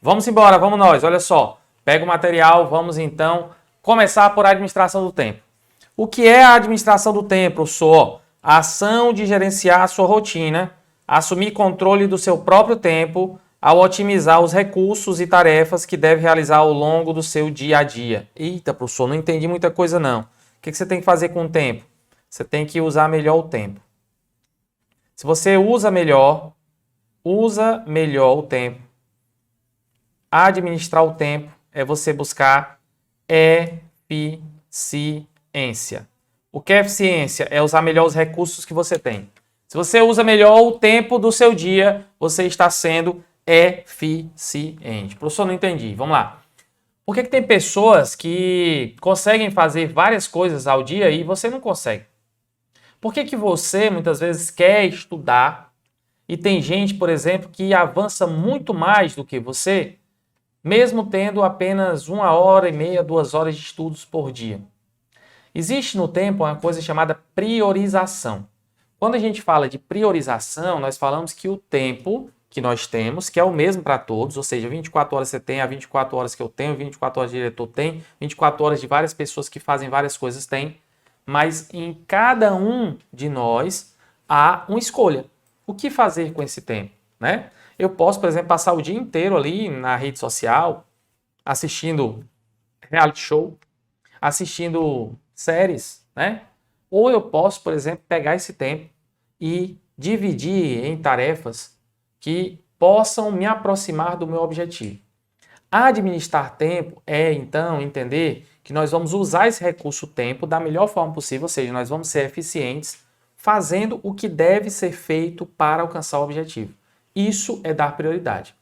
Vamos embora, vamos nós. Olha só, pega o material, vamos então começar por administração do tempo. O que é a administração do tempo, professor? A ação de gerenciar a sua rotina, assumir controle do seu próprio tempo, ao otimizar os recursos e tarefas que deve realizar ao longo do seu dia a dia. Eita, professor, não entendi muita coisa não. O que você tem que fazer com o tempo? Você tem que usar melhor o tempo. Se você usa melhor o tempo. Administrar o tempo é você buscar eficiência. O que é eficiência? É usar melhor os recursos que você tem. Se você usa melhor o tempo do seu dia, você está sendo eficiente. Professor, não entendi. Vamos lá. Por que tem pessoas que conseguem fazer várias coisas ao dia e você não consegue? Por que você muitas vezes quer estudar e tem gente, por exemplo, que avança muito mais do que você, mesmo tendo apenas 1h30, 2 horas de estudos por dia? Existe no tempo uma coisa chamada priorização. Quando a gente fala de priorização, nós falamos que o tempo que nós temos, que é o mesmo para todos, ou seja, 24 horas você tem, a 24 horas que eu tenho, 24 horas de diretor tem, 24 horas de várias pessoas que fazem várias coisas tem, mas em cada um de nós há uma escolha. O que fazer com esse tempo, né? Eu posso, por exemplo, passar o dia inteiro ali na rede social, assistindo reality show, assistindo séries, né? Ou eu posso, por exemplo, pegar esse tempo e dividir em tarefas que possam me aproximar do meu objetivo. Administrar tempo é, então, entender que nós vamos usar esse recurso tempo da melhor forma possível, ou seja, nós vamos ser eficientes fazendo o que deve ser feito para alcançar o objetivo. Isso é dar prioridade.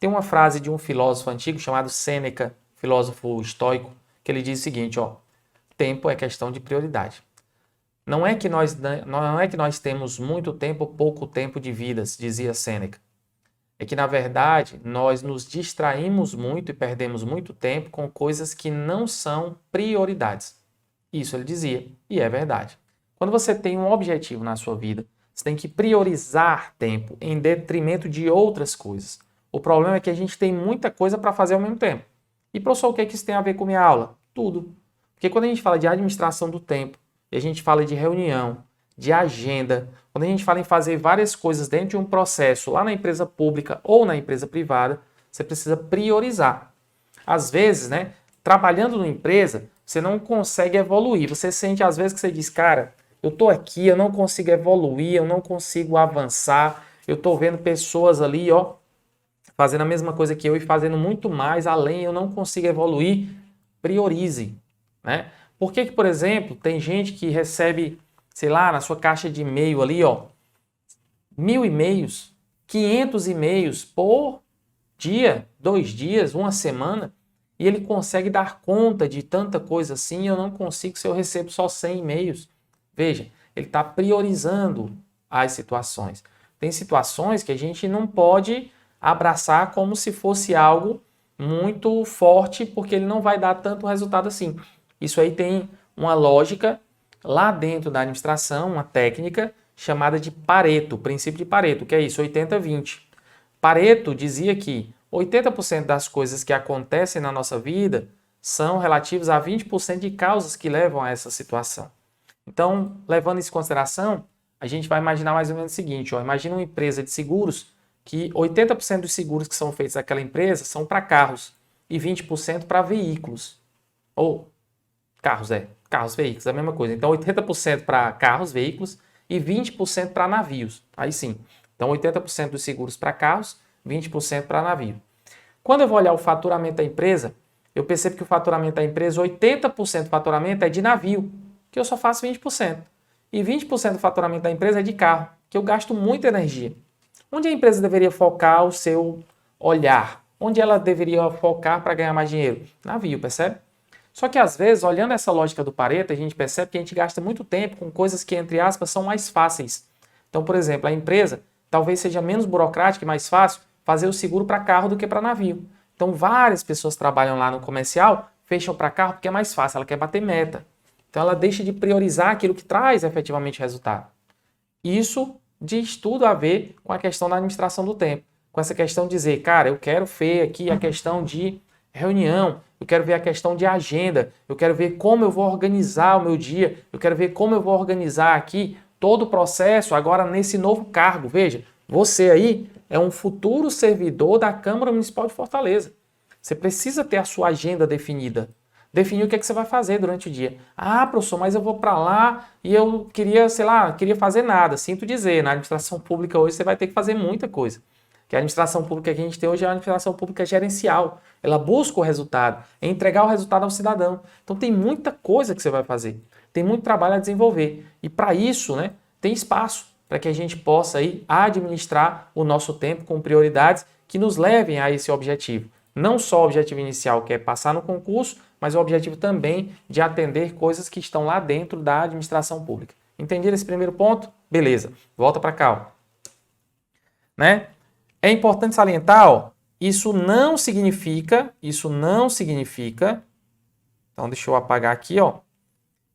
Tem uma frase de um filósofo antigo chamado Sêneca, filósofo estoico, que ele diz o seguinte, ó: tempo é questão de prioridade. Não é que nós temos muito tempo ou pouco tempo de vidas, dizia Sêneca. É que, na verdade, nós nos distraímos muito e perdemos muito tempo com coisas que não são prioridades. Isso ele dizia, e é verdade. Quando você tem um objetivo na sua vida, você tem que priorizar tempo em detrimento de outras coisas. O problema é que a gente tem muita coisa para fazer ao mesmo tempo. E, professor, o que isso tem a ver com minha aula? Tudo. Porque quando a gente fala de administração do tempo, e a gente fala de reunião, de agenda, quando a gente fala em fazer várias coisas dentro de um processo lá na empresa pública ou na empresa privada, você precisa priorizar. Às vezes, né, trabalhando numa empresa, você não consegue evoluir. Você sente às vezes que você diz, cara, eu estou aqui, eu não consigo evoluir, eu não consigo avançar, eu estou vendo pessoas ali, ó, fazendo a mesma coisa que eu e fazendo muito mais além, eu não consigo evoluir. Priorize, né? Por que, por exemplo, tem gente que recebe, sei lá, na sua caixa de e-mail ali, ó, 1000 e-mails, 500 e-mails por dia, 2 dias, uma semana, e ele consegue dar conta de tanta coisa assim, e eu não consigo se eu recebo só 100 e-mails. Veja, ele está priorizando as situações. Tem situações que a gente não pode abraçar como se fosse algo muito forte, porque ele não vai dar tanto resultado assim. Isso aí tem uma lógica lá dentro da administração, uma técnica chamada de Pareto, o princípio de Pareto, que é isso, 80-20. Pareto dizia que 80% das coisas que acontecem na nossa vida são relativas a 20% de causas que levam a essa situação. Então, levando isso em consideração, a gente vai imaginar mais ou menos o seguinte, ó, imagina uma empresa de seguros que 80% dos seguros que são feitos naquela empresa são para carros e 20% para veículos. Ou carros, veículos, é a mesma coisa. Então, 80% para carros, veículos e 20% para navios. Aí sim. Então, 80% dos seguros para carros, 20% para navio. Quando eu vou olhar o faturamento da empresa, eu percebo que o faturamento da empresa, 80% do faturamento é de navio, que eu só faço 20%. E 20% do faturamento da empresa é de carro, que eu gasto muita energia. Onde a empresa deveria focar o seu olhar? Onde ela deveria focar para ganhar mais dinheiro? Navio, percebe? Só que às vezes, olhando essa lógica do Pareto, a gente percebe que a gente gasta muito tempo com coisas que, entre aspas, são mais fáceis. Então, por exemplo, a empresa talvez seja menos burocrática e mais fácil fazer o seguro para carro do que para navio. Então, várias pessoas trabalham lá no comercial, fecham para carro porque é mais fácil, ela quer bater meta. Então, ela deixa de priorizar aquilo que traz efetivamente resultado. Isso diz tudo a ver com a questão da administração do tempo. com essa questão de dizer, cara, eu quero ver aqui a questão de reunião, eu quero ver a questão de agenda, eu quero ver como eu vou organizar o meu dia, eu quero ver como eu vou organizar aqui todo o processo agora nesse novo cargo. Veja, você aí é um futuro servidor da Câmara Municipal de Fortaleza. Você precisa ter a sua agenda definida. Definir o que é que você vai fazer durante o dia. Ah, professor, mas eu vou para lá e eu queria, sei lá, queria fazer nada. Sinto dizer, na administração pública hoje você vai ter que fazer muita coisa. Que a administração pública que a gente tem hoje é uma administração pública gerencial. Ela busca o resultado, é entregar o resultado ao cidadão. Então tem muita coisa que você vai fazer. Tem muito trabalho a desenvolver. E para isso, né, tem espaço para que a gente possa aí administrar o nosso tempo com prioridades que nos levem a esse objetivo. Não só o objetivo inicial, que é passar no concurso, mas o objetivo também de atender coisas que estão lá dentro da administração pública. Entenderam esse primeiro ponto? Beleza. Volta para cá, ó. Né? É importante salientar, ó, isso não significa, então deixa eu apagar aqui, ó.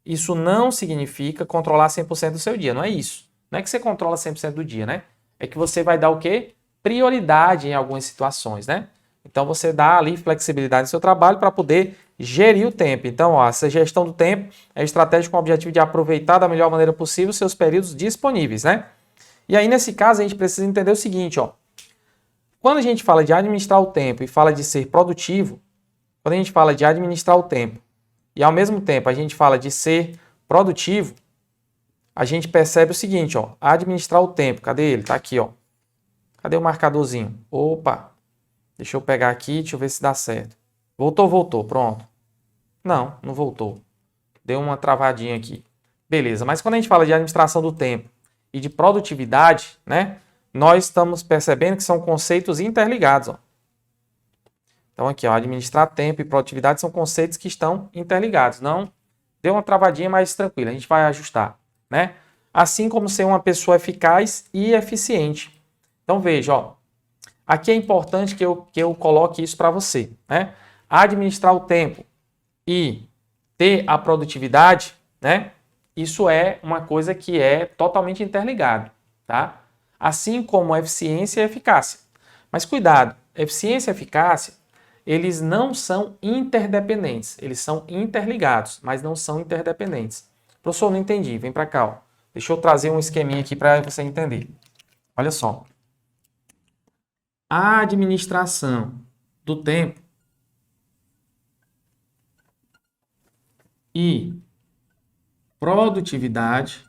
Isso não significa controlar 100% do seu dia, não é isso. Não é que você controla 100% do dia, né? É que você vai dar o quê? Prioridade em algumas situações, né? Então você dá ali flexibilidade no seu trabalho para poder gerir o tempo. Então, ó, essa gestão do tempo é estratégia com o objetivo de aproveitar da melhor maneira possível os seus períodos disponíveis, né? E aí, nesse caso, a gente precisa entender o seguinte, ó. Quando a gente fala de administrar o tempo e fala de ser produtivo, quando a gente fala de administrar o tempo e ao mesmo tempo a gente fala de ser produtivo, a gente percebe o seguinte, ó, administrar o tempo, cadê ele? Tá aqui, ó. Cadê o marcadorzinho? Opa, deixa eu pegar aqui, deixa eu ver se dá certo. Voltou, pronto. Não, não voltou. Deu uma travadinha aqui. Beleza, mas quando a gente fala de administração do tempo e de produtividade, né, nós estamos percebendo que são conceitos interligados, ó. Então aqui, ó, administrar tempo e produtividade são conceitos que estão interligados. Não, deu uma travadinha, mas tranquila, a gente vai ajustar, né? Assim como ser uma pessoa eficaz e eficiente. Então veja, ó, aqui é importante que eu coloque isso para você, né? Administrar o tempo e ter a produtividade, né? Isso é uma coisa que é totalmente interligado, tá? Assim como eficiência e eficácia. Mas cuidado, eficiência e eficácia, eles não são interdependentes, eles são interligados, mas não são interdependentes. Professor, não entendi, vem para cá, ó. Deixa eu trazer um esqueminha aqui para você entender. Olha só. A administração do tempo e produtividade,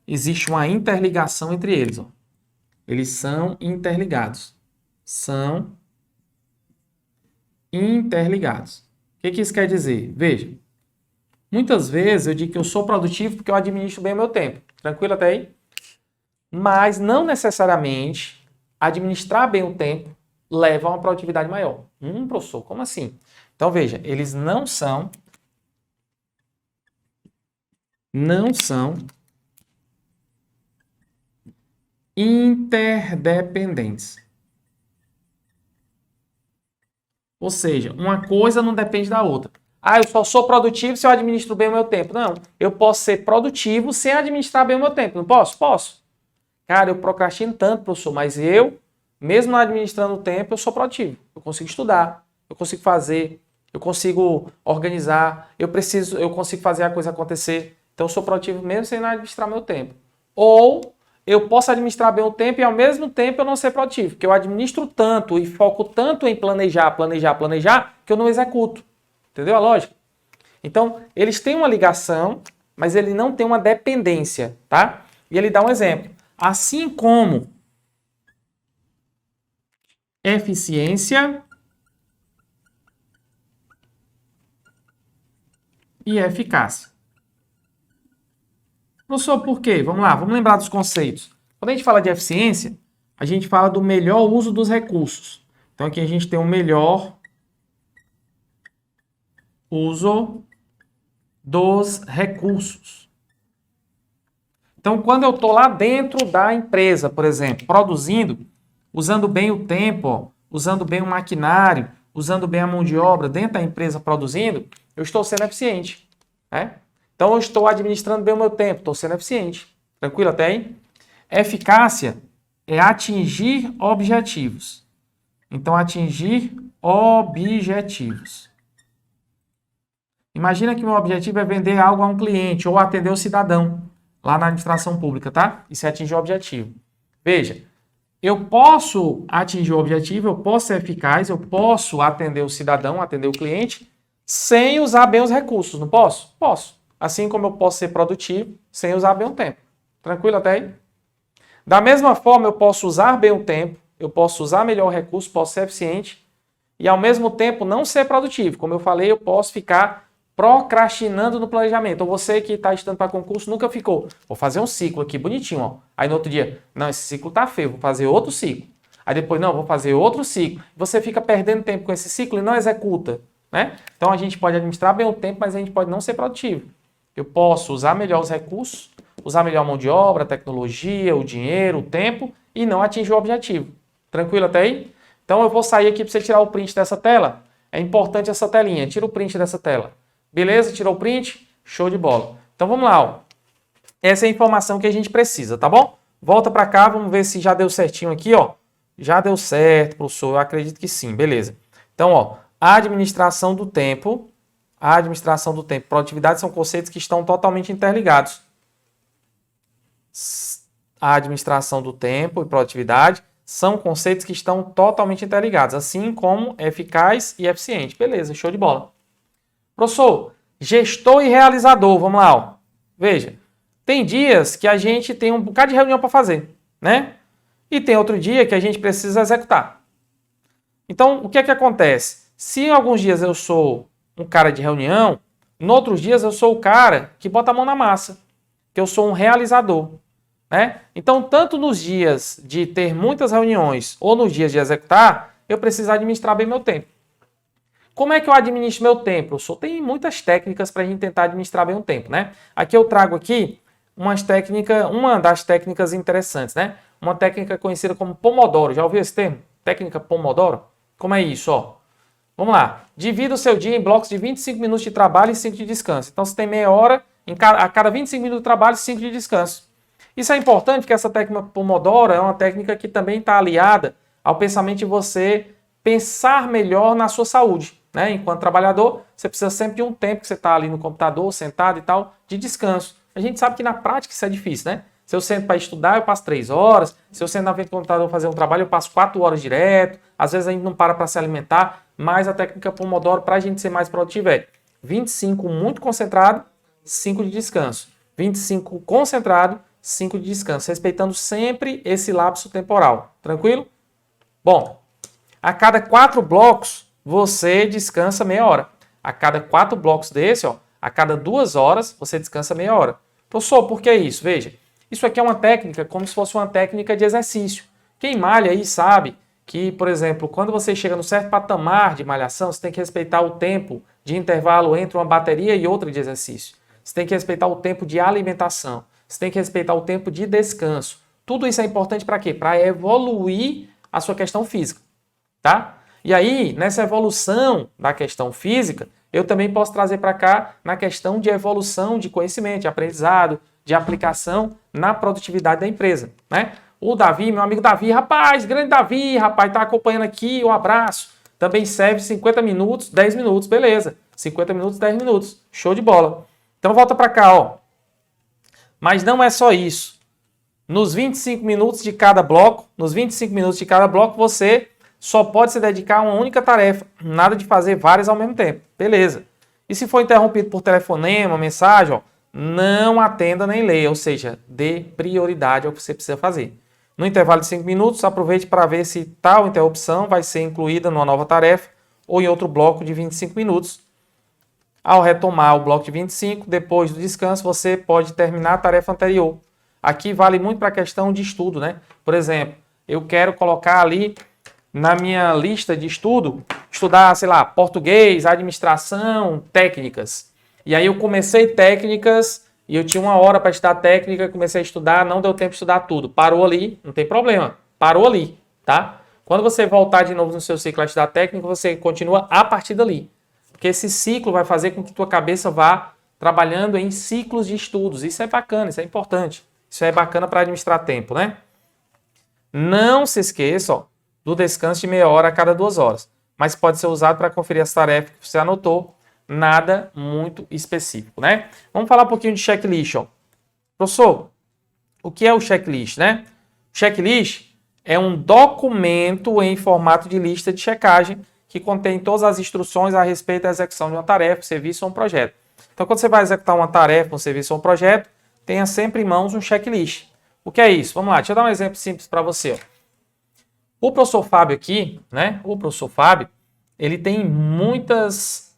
existe uma interligação entre eles, ó. Eles são interligados. São interligados. O que isso quer dizer? Veja, muitas vezes eu digo que eu sou produtivo porque eu administro bem o meu tempo. Tranquilo até aí? Mas não necessariamente administrar bem o tempo leva a uma produtividade maior. Professor, como assim? Então veja, eles não são interdependentes. Ou seja, uma coisa não depende da outra. Ah, eu só sou produtivo se eu administro bem o meu tempo. Não, eu posso ser produtivo sem administrar bem o meu tempo. Não posso? Posso. Cara, eu procrastino tanto, professor, mas eu, mesmo não administrando o tempo, eu sou produtivo. Eu consigo estudar, eu consigo fazer, eu consigo organizar, eu consigo fazer a coisa acontecer. Então eu sou produtivo mesmo sem não administrar meu tempo. Ou eu posso administrar bem o tempo e ao mesmo tempo eu não ser produtivo, porque eu administro tanto e foco tanto em planejar, que eu não executo. Entendeu a lógica? Então, eles têm uma ligação, mas ele não tem uma dependência, tá? E ele dá um exemplo. Assim como eficiência e eficácia. Professor, por quê? Vamos lá, vamos lembrar dos conceitos. Quando a gente fala de eficiência, a gente fala do melhor uso dos recursos. Então aqui a gente tem um melhor uso dos recursos. Então, quando eu estou lá dentro da empresa, por exemplo, produzindo, usando bem o tempo, ó, usando bem o maquinário, usando bem a mão de obra dentro da empresa produzindo, eu estou sendo eficiente, né? Então, eu estou administrando bem o meu tempo, estou sendo eficiente. Tranquilo até aí? Eficácia é atingir objetivos. Então, atingir objetivos. Imagina que meu objetivo é vender algo a um cliente ou atender o cidadão lá na administração pública, tá? Isso é atingir o objetivo. Veja, eu posso atingir o objetivo, eu posso ser eficaz, eu posso atender o cidadão, atender o cliente, sem usar bem os recursos, não posso? Posso. Assim como eu posso ser produtivo sem usar bem o tempo. Tranquilo até aí? Da mesma forma, eu posso usar bem o tempo, eu posso usar melhor o recurso, posso ser eficiente e ao mesmo tempo não ser produtivo. Como eu falei, eu posso ficar procrastinando no planejamento. Ou você que está estudando para concurso nunca ficou. Vou fazer um ciclo aqui bonitinho, ó. Aí no outro dia, não, esse ciclo tá feio, vou fazer outro ciclo. Aí depois, não, vou fazer outro ciclo. Você fica perdendo tempo com esse ciclo e não executa, né? Então a gente pode administrar bem o tempo, mas a gente pode não ser produtivo. Eu posso usar melhor os recursos, usar melhor a mão de obra, a tecnologia, o dinheiro, o tempo e não atingir o objetivo. Tranquilo até aí? Então eu vou sair aqui para você tirar o print dessa tela. É importante essa telinha. Tira o print dessa tela. Beleza? Tirou o print? Show de bola. Então vamos lá, ó. Essa é a informação que a gente precisa, tá bom? Volta para cá, vamos ver se já deu certinho aqui, ó. Já deu certo, professor? Eu acredito que sim, beleza. Então, ó, a administração do tempo e produtividade são conceitos que estão totalmente interligados. A administração do tempo e produtividade são conceitos que estão totalmente interligados, assim como eficaz e eficiente. Beleza, show de bola. Professor, gestor e realizador, vamos lá, ó. Veja, tem dias que a gente tem um bocado de reunião para fazer, né? E tem outro dia que a gente precisa executar. Então, o que é que acontece? Se em alguns dias eu sou um cara de reunião, em outros dias eu sou o cara que bota a mão na massa, que eu sou um realizador, né? Então, tanto nos dias de ter muitas reuniões ou nos dias de executar, eu preciso administrar bem meu tempo. Como é que eu administro meu tempo, professor? Tem muitas técnicas para a gente tentar administrar bem o tempo, né? Aqui eu trago aqui uma das técnicas interessantes, né? Uma técnica conhecida como Pomodoro. Já ouviu esse termo? Técnica Pomodoro? Como é isso, ó? Vamos lá. Divida o seu dia em blocos de 25 minutos de trabalho e 5 de descanso. Então, você tem meia hora, a cada 25 minutos de trabalho e 5 de descanso. Isso é importante porque essa técnica Pomodoro é uma técnica que também está aliada ao pensamento de você pensar melhor na sua saúde. Né? Enquanto trabalhador, você precisa sempre de um tempo que você está ali no computador, sentado e tal, de descanso. A gente sabe que na prática isso é difícil, né? Se eu sento para estudar, eu passo 3 horas. Se eu sento na frente do computador fazer um trabalho, eu passo 4 horas direto. Às vezes a gente não para se alimentar. Mas a técnica Pomodoro, para a gente ser mais produtivo, é 25 muito concentrado, 5 de descanso. 25 concentrado, 5 de descanso. Respeitando sempre esse lapso temporal. Tranquilo? Bom, a cada 4 blocos, você descansa meia hora. A cada 4 blocos desse, ó, a cada 2 horas, você descansa meia hora. Professor, por que isso? Veja, isso aqui é uma técnica como se fosse uma técnica de exercício. Quem malha aí sabe que, por exemplo, quando você chega no certo patamar de malhação, você tem que respeitar o tempo de intervalo entre uma bateria e outra de exercício. Você tem que respeitar o tempo de alimentação. Você tem que respeitar o tempo de descanso. Tudo isso é importante para quê? Para evoluir a sua questão física, tá? E aí, nessa evolução da questão física, eu também posso trazer para cá na questão de evolução de conhecimento, de aprendizado, de aplicação na produtividade da empresa, né? O Davi, meu amigo Davi, rapaz, grande Davi, rapaz, tá acompanhando aqui, um abraço. Também serve 50 minutos, 10 minutos, beleza. 50 minutos, 10 minutos, show de bola. Então volta para cá, ó. Mas não é só isso. Nos 25 minutos de cada bloco, você só pode se dedicar a uma única tarefa, nada de fazer várias ao mesmo tempo. Beleza. E se for interrompido por telefonema, mensagem, ó, não atenda nem leia, ou seja, dê prioridade ao que você precisa fazer. No intervalo de 5 minutos, aproveite para ver se tal interrupção vai ser incluída numa nova tarefa ou em outro bloco de 25 minutos. Ao retomar o bloco de 25, depois do descanso, você pode terminar a tarefa anterior. Aqui vale muito para a questão de estudo, né? Por exemplo, eu quero colocar ali na minha lista de estudo, estudar, sei lá, português, administração, técnicas. E aí eu comecei técnicas e eu tinha 1 hora para estudar técnica, comecei a estudar, não deu tempo de estudar tudo. Parou ali, não tem problema. Parou ali, tá? Quando você voltar de novo no seu ciclo a estudar técnica, você continua a partir dali. Porque esse ciclo vai fazer com que tua cabeça vá trabalhando em ciclos de estudos. Isso é bacana, isso é importante. Isso é bacana para administrar tempo, né? Não se esqueça, ó, do descanso de meia hora a cada 2 horas, mas pode ser usado para conferir as tarefas que você anotou, nada muito específico, né? Vamos falar um pouquinho de checklist, ó. Professor, o que é o checklist, né? O checklist é um documento em formato de lista de checagem que contém todas as instruções a respeito da execução de uma tarefa, serviço ou um projeto. Então, quando você vai executar uma tarefa, um serviço ou um projeto, tenha sempre em mãos um checklist. O que é isso? Vamos lá, deixa eu dar um exemplo simples para você, ó. O professor Fábio aqui, né? O professor Fábio, ele tem muitos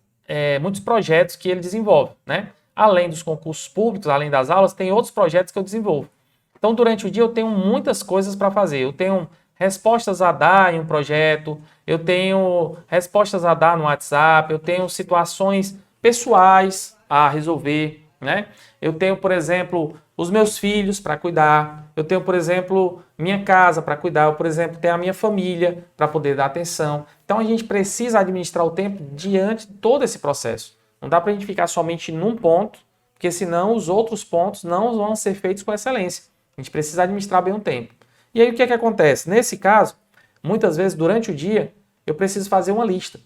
projetos que ele desenvolve, né? Além dos concursos públicos, além das aulas, tem outros projetos que eu desenvolvo. Então, durante o dia, eu tenho muitas coisas para fazer. Eu tenho respostas a dar em um projeto, eu tenho respostas a dar no WhatsApp, eu tenho situações pessoais a resolver, né? Eu tenho, por exemplo, os meus filhos para cuidar, eu tenho, por exemplo, minha casa para cuidar, eu, por exemplo, tenho a minha família para poder dar atenção. Então, a gente precisa administrar o tempo diante de todo esse processo. Não dá para a gente ficar somente num ponto, porque senão os outros pontos não vão ser feitos com excelência. A gente precisa administrar bem o tempo. E aí o que é que acontece? Nesse caso, muitas vezes durante o dia, eu preciso fazer uma lista.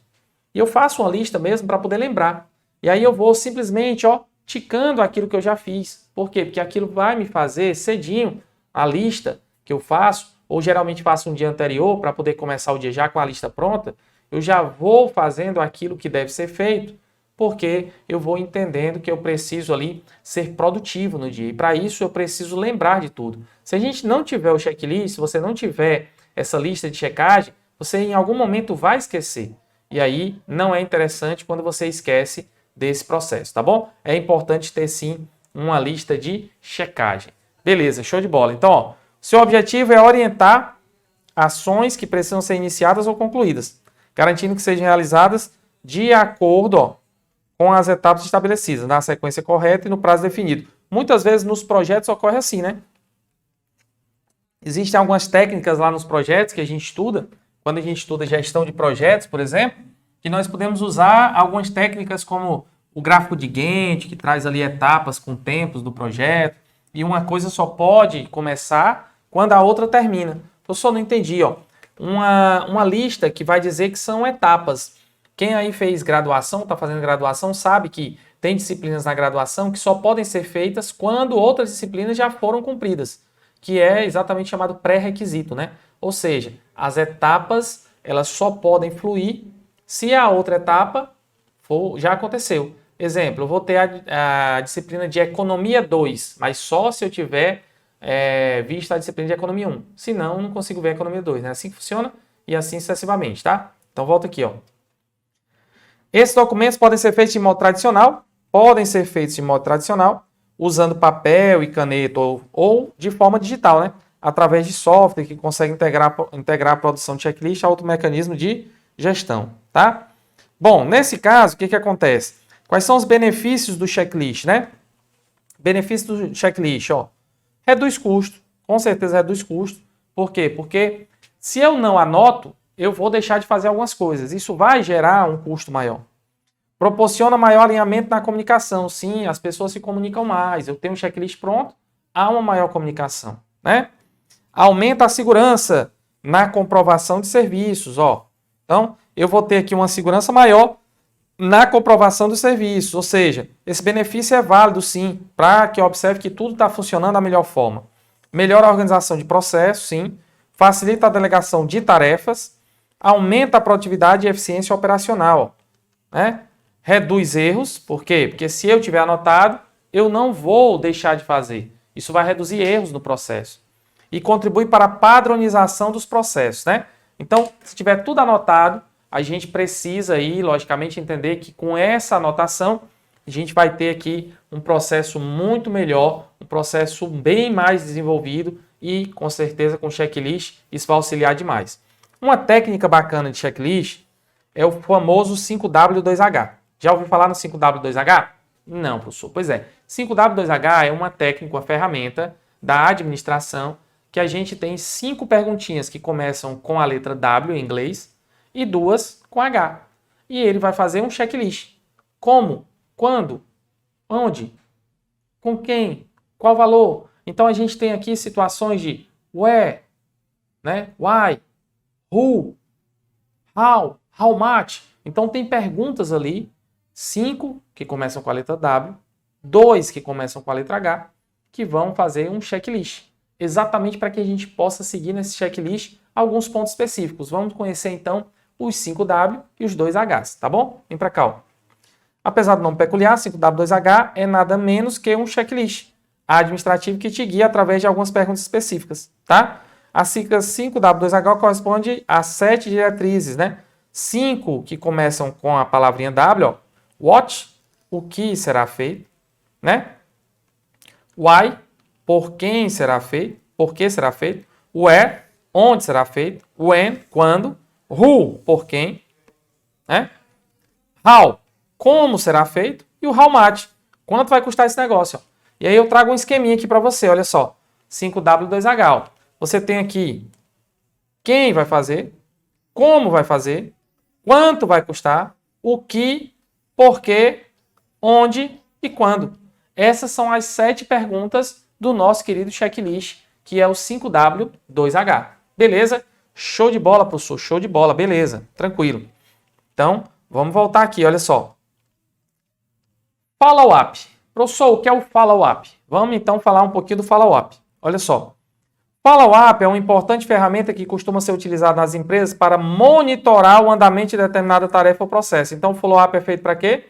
E eu faço uma lista mesmo para poder lembrar. E aí eu vou simplesmente, ó, ticando aquilo que eu já fiz. Por quê? Porque aquilo vai me fazer cedinho a lista que eu faço, ou geralmente faço um dia anterior para poder começar o dia já com a lista pronta, eu já vou fazendo aquilo que deve ser feito, porque eu vou entendendo que eu preciso ali ser produtivo no dia. E para isso eu preciso lembrar de tudo. Se a gente não tiver o checklist, se você não tiver essa lista de checagem, você em algum momento vai esquecer. E aí não é interessante quando você esquece desse processo, tá bom? É importante ter sim uma lista de checagem. Beleza, show de bola. Então, ó, seu objetivo é orientar ações que precisam ser iniciadas ou concluídas, garantindo que sejam realizadas de acordo, ó, com as etapas estabelecidas, na sequência correta e no prazo definido. Muitas vezes nos projetos ocorre assim, né? Existem algumas técnicas lá nos projetos que a gente estuda, quando a gente estuda gestão de projetos, por exemplo, que nós podemos usar algumas técnicas como o gráfico de Gantt, que traz ali etapas com tempos do projeto, e uma coisa só pode começar quando a outra termina. Eu só não entendi, ó. Uma lista que vai dizer que são etapas. Quem aí fez graduação, está fazendo graduação, sabe que tem disciplinas na graduação que só podem ser feitas quando outras disciplinas já foram cumpridas, que é exatamente chamado pré-requisito, né? Ou seja, as etapas elas só podem fluir se a outra etapa já aconteceu. Exemplo, eu vou ter a disciplina de Economia 2, mas só se eu tiver visto a disciplina de Economia 1. Senão, não consigo ver a Economia 2. Né? Assim que funciona e assim sucessivamente, tá? Então, volta aqui, ó. Esses documentos podem ser feitos de modo tradicional, usando papel e caneta ou de forma digital, né? Através de software que consegue integrar a produção de checklist a outro mecanismo de gestão, tá? Bom, nesse caso, o que acontece? Quais são os benefícios do checklist, né? Benefício do checklist, ó. Reduz custo, com certeza reduz custo. Por quê? Porque se eu não anoto, eu vou deixar de fazer algumas coisas. Isso vai gerar um custo maior. Proporciona maior alinhamento na comunicação. Sim, as pessoas se comunicam mais. Eu tenho um checklist pronto, há uma maior comunicação, né? Aumenta a segurança na comprovação de serviços, ó. Então, eu vou ter aqui uma segurança maior na comprovação do serviço, ou seja, esse benefício é válido sim, para que eu observe que tudo está funcionando da melhor forma. Melhora a organização de processos, sim, facilita a delegação de tarefas, aumenta a produtividade e eficiência operacional, né? Reduz erros, por quê? Porque se eu tiver anotado, eu não vou deixar de fazer. Isso vai reduzir erros no processo. E contribui para a padronização dos processos, né? Então, se tiver tudo anotado, a gente precisa aí, logicamente, entender que com essa anotação, a gente vai ter aqui um processo muito melhor, um processo bem mais desenvolvido e, com certeza, com checklist, isso vai auxiliar demais. Uma técnica bacana de checklist é o famoso 5W2H. Já ouviu falar no 5W2H? Não, professor. Pois é. 5W2H é uma técnica, uma ferramenta da administração que a gente tem 5 perguntinhas que começam com a letra W em inglês e 2 com H. E ele vai fazer um checklist. Como? Quando? Onde? Com quem? Qual valor? Então a gente tem aqui situações de where, né? Why, who, how much. Então tem perguntas ali, 5 que começam com a letra W, 2 que começam com a letra H, que vão fazer um checklist. Exatamente para que a gente possa seguir nesse checklist alguns pontos específicos. Vamos conhecer então os 5W e os 2Hs, tá bom? Vem para cá, ó. Apesar do nome peculiar, 5W2H é nada menos que um checklist administrativo que te guia através de algumas perguntas específicas, tá? A sigla 5W2H corresponde a 7 diretrizes, né? 5 que começam com a palavrinha W, ó. What, o que será feito, né? Why, por quem será feito, por que será feito. Where, onde será feito. When, quando. Who, por quem, né? How, como será feito. E o how much, quanto vai custar esse negócio, ó. E aí eu trago um esqueminha aqui para você, olha só. 5W2H, ó. Você tem aqui quem vai fazer, como vai fazer, quanto vai custar, o que, por quê, onde e quando. Essas são as 7 perguntas do nosso querido checklist, que é o 5W2H. Beleza? Show de bola, professor. Show de bola. Beleza. Tranquilo. Então, vamos voltar aqui, olha só. Follow-up. Professor, o que é o follow-up? Vamos então falar um pouquinho do follow-up. Olha só. Follow-up é uma importante ferramenta que costuma ser utilizada nas empresas para monitorar o andamento de determinada tarefa ou processo. Então, o follow-up é feito para quê?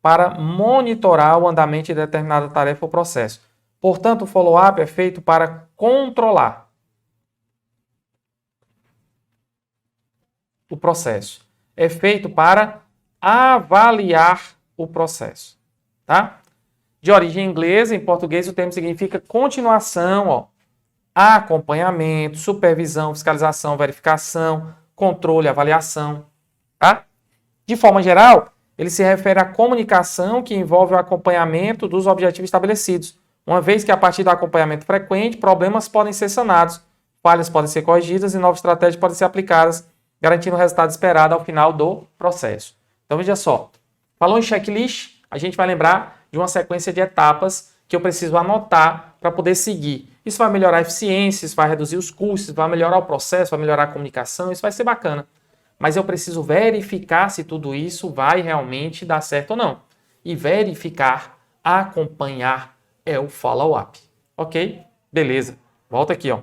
Para monitorar o andamento de determinada tarefa ou processo. Portanto, o follow-up é feito para controlar o processo. É feito para avaliar o processo, tá? De origem inglesa, em português o termo significa continuação, ó, acompanhamento, supervisão, fiscalização, verificação, controle, avaliação, tá? De forma geral, ele se refere à comunicação que envolve o acompanhamento dos objetivos estabelecidos, uma vez que a partir do acompanhamento frequente, problemas podem ser sanados, falhas podem ser corrigidas e novas estratégias podem ser aplicadas, garantindo o resultado esperado ao final do processo. Então veja só, falou em checklist, a gente vai lembrar de uma sequência de etapas que eu preciso anotar para poder seguir. Isso vai melhorar a eficiência, isso vai reduzir os custos, vai melhorar o processo, vai melhorar a comunicação, isso vai ser bacana. Mas eu preciso verificar se tudo isso vai realmente dar certo ou não. E verificar, acompanhar é o follow-up. Ok? Beleza. Volta aqui, ó.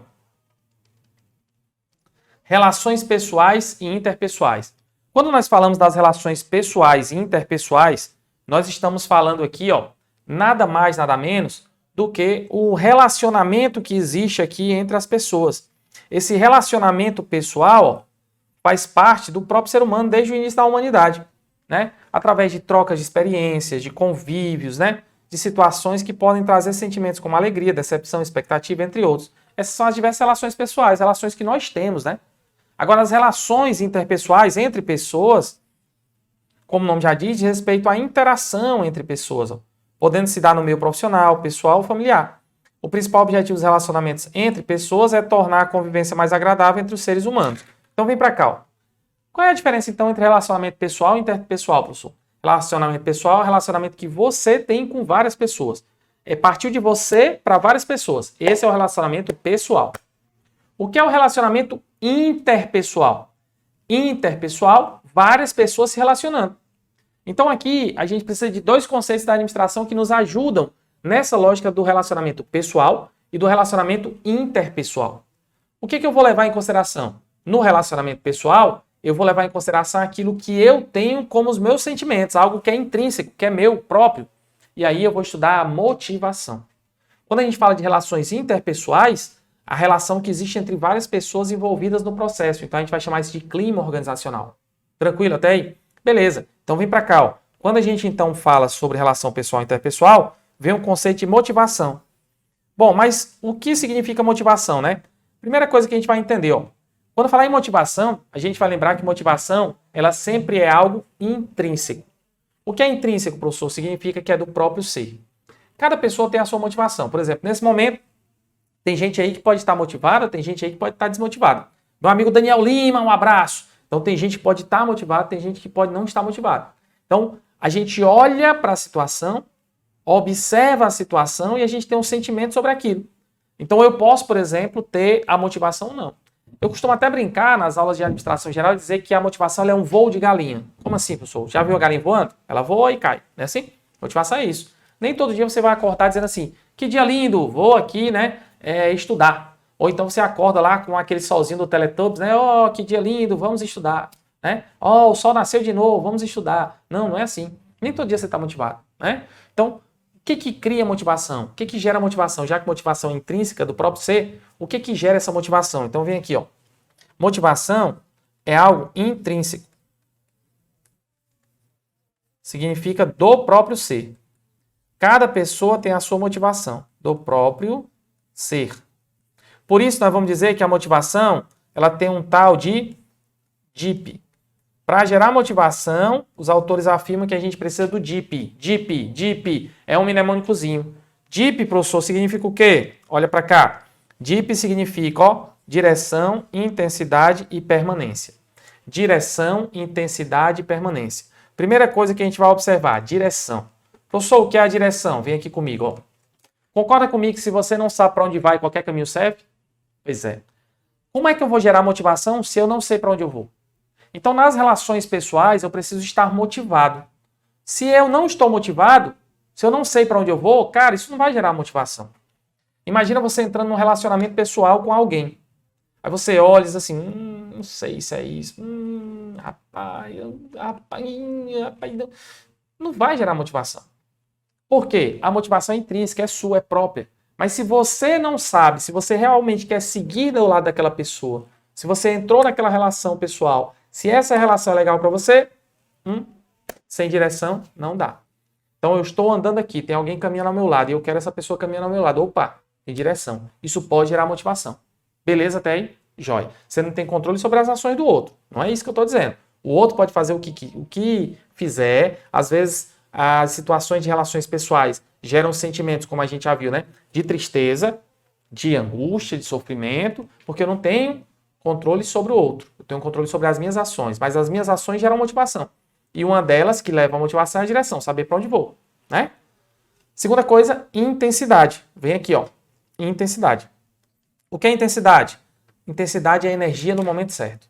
Relações pessoais e interpessoais. Quando nós falamos das relações pessoais e interpessoais, nós estamos falando aqui, ó, nada mais, nada menos do que o relacionamento que existe aqui entre as pessoas. Esse relacionamento pessoal, ó, faz parte do próprio ser humano desde o início da humanidade, né? Através de trocas de experiências, de convívios, né? De situações que podem trazer sentimentos como alegria, decepção, expectativa, entre outros. Essas são as diversas relações pessoais, relações que nós temos, né? Agora, as relações interpessoais entre pessoas, como o nome já diz, diz respeito à interação entre pessoas, ó, podendo se dar no meio profissional, pessoal ou familiar. O principal objetivo dos relacionamentos entre pessoas é tornar a convivência mais agradável entre os seres humanos. Então vem para cá, ó. Qual é a diferença então entre relacionamento pessoal e interpessoal, professor? Relacionamento pessoal é o relacionamento que você tem com várias pessoas. É partir de você para várias pessoas. Esse é o relacionamento pessoal. O que é o relacionamento interpessoal? Interpessoal, várias pessoas se relacionando. Então aqui a gente precisa de 2 conceitos da administração que nos ajudam nessa lógica do relacionamento pessoal e do relacionamento interpessoal. O que eu vou levar em consideração? No relacionamento pessoal, eu vou levar em consideração aquilo que eu tenho como os meus sentimentos, algo que é intrínseco, que é meu próprio. E aí eu vou estudar a motivação. Quando a gente fala de relações interpessoais, a relação que existe entre várias pessoas envolvidas no processo. Então a gente vai chamar isso de clima organizacional. Tranquilo até aí? Beleza. Então vem para cá, ó. Quando a gente então fala sobre relação pessoal e interpessoal, vem o conceito de motivação. Bom, mas o que significa motivação, né? Primeira coisa que a gente vai entender, ó. Quando falar em motivação, a gente vai lembrar que motivação, ela sempre é algo intrínseco. O que é intrínseco, professor? Significa que é do próprio ser. Cada pessoa tem a sua motivação. Por exemplo, nesse momento, tem gente aí que pode estar motivada, tem gente aí que pode estar desmotivada. Meu amigo Daniel Lima, um abraço. Então tem gente que pode estar motivada, tem gente que pode não estar motivada. Então a gente olha para a situação, observa a situação e a gente tem um sentimento sobre aquilo. Então eu posso, por exemplo, ter a motivação ou não. Eu costumo até brincar nas aulas de administração geral e dizer que a motivação ela é um voo de galinha. Como assim, professor? Já viu a galinha voando? Ela voa e cai, não é assim? Motivação é isso. Nem todo dia você vai acordar dizendo assim, que dia lindo, vou aqui, né, estudar. Ou então você acorda lá com aquele solzinho do Teletubbies, né, oh, que dia lindo, vamos estudar. Né? Oh, o sol nasceu de novo, vamos estudar. Não, não é assim. Nem todo dia você está motivado, né? Então, o que cria motivação? O que gera motivação? Já que motivação é intrínseca do próprio ser, o que gera essa motivação? Então vem aqui, ó. Motivação é algo intrínseco. Significa do próprio ser. Cada pessoa tem a sua motivação, do próprio ser. Por isso nós vamos dizer que a motivação, ela tem um tal de DIP. Para gerar motivação, os autores afirmam que a gente precisa do DIP. DIP é um mnemônicozinho. DIP, professor, significa o quê? Olha para cá. DIP significa, ó, direção, intensidade e permanência. Direção, intensidade e permanência. Primeira coisa que a gente vai observar, direção. Professor, o que é a direção? Vem aqui comigo, ó. Concorda comigo que se você não sabe para onde vai, qualquer caminho serve? Pois é. Como é que eu vou gerar motivação se eu não sei para onde eu vou? Então, nas relações pessoais, eu preciso estar motivado. Se eu não estou motivado, se eu não sei para onde eu vou, cara, isso não vai gerar motivação. Imagina você entrando num relacionamento pessoal com alguém. Aí você olha e diz assim, não sei se é isso. Rapaz, não vai gerar motivação. Por quê? A motivação é intrínseca, é sua, é própria. Mas se você não sabe, se você realmente quer seguir do lado daquela pessoa, se você entrou naquela relação pessoal, se essa relação é legal para você, sem direção, não dá. Então eu estou andando aqui, tem alguém caminhando ao meu lado e eu quero essa pessoa caminhando ao meu lado. Opa, tem direção. Isso pode gerar motivação. Beleza até aí? Jóia. Você não tem controle sobre as ações do outro. Não é isso que eu estou dizendo. O outro pode fazer o que fizer. Às vezes, as situações de relações pessoais geram sentimentos, como a gente já viu, né? De tristeza, de angústia, de sofrimento, porque eu não tenho controle sobre o outro. Eu tenho controle sobre as minhas ações, mas as minhas ações geram motivação. E uma delas que leva a motivação é a direção, saber para onde vou, né? Segunda coisa, intensidade. Vem aqui, ó. Intensidade. O que é intensidade? Intensidade é a energia no momento certo.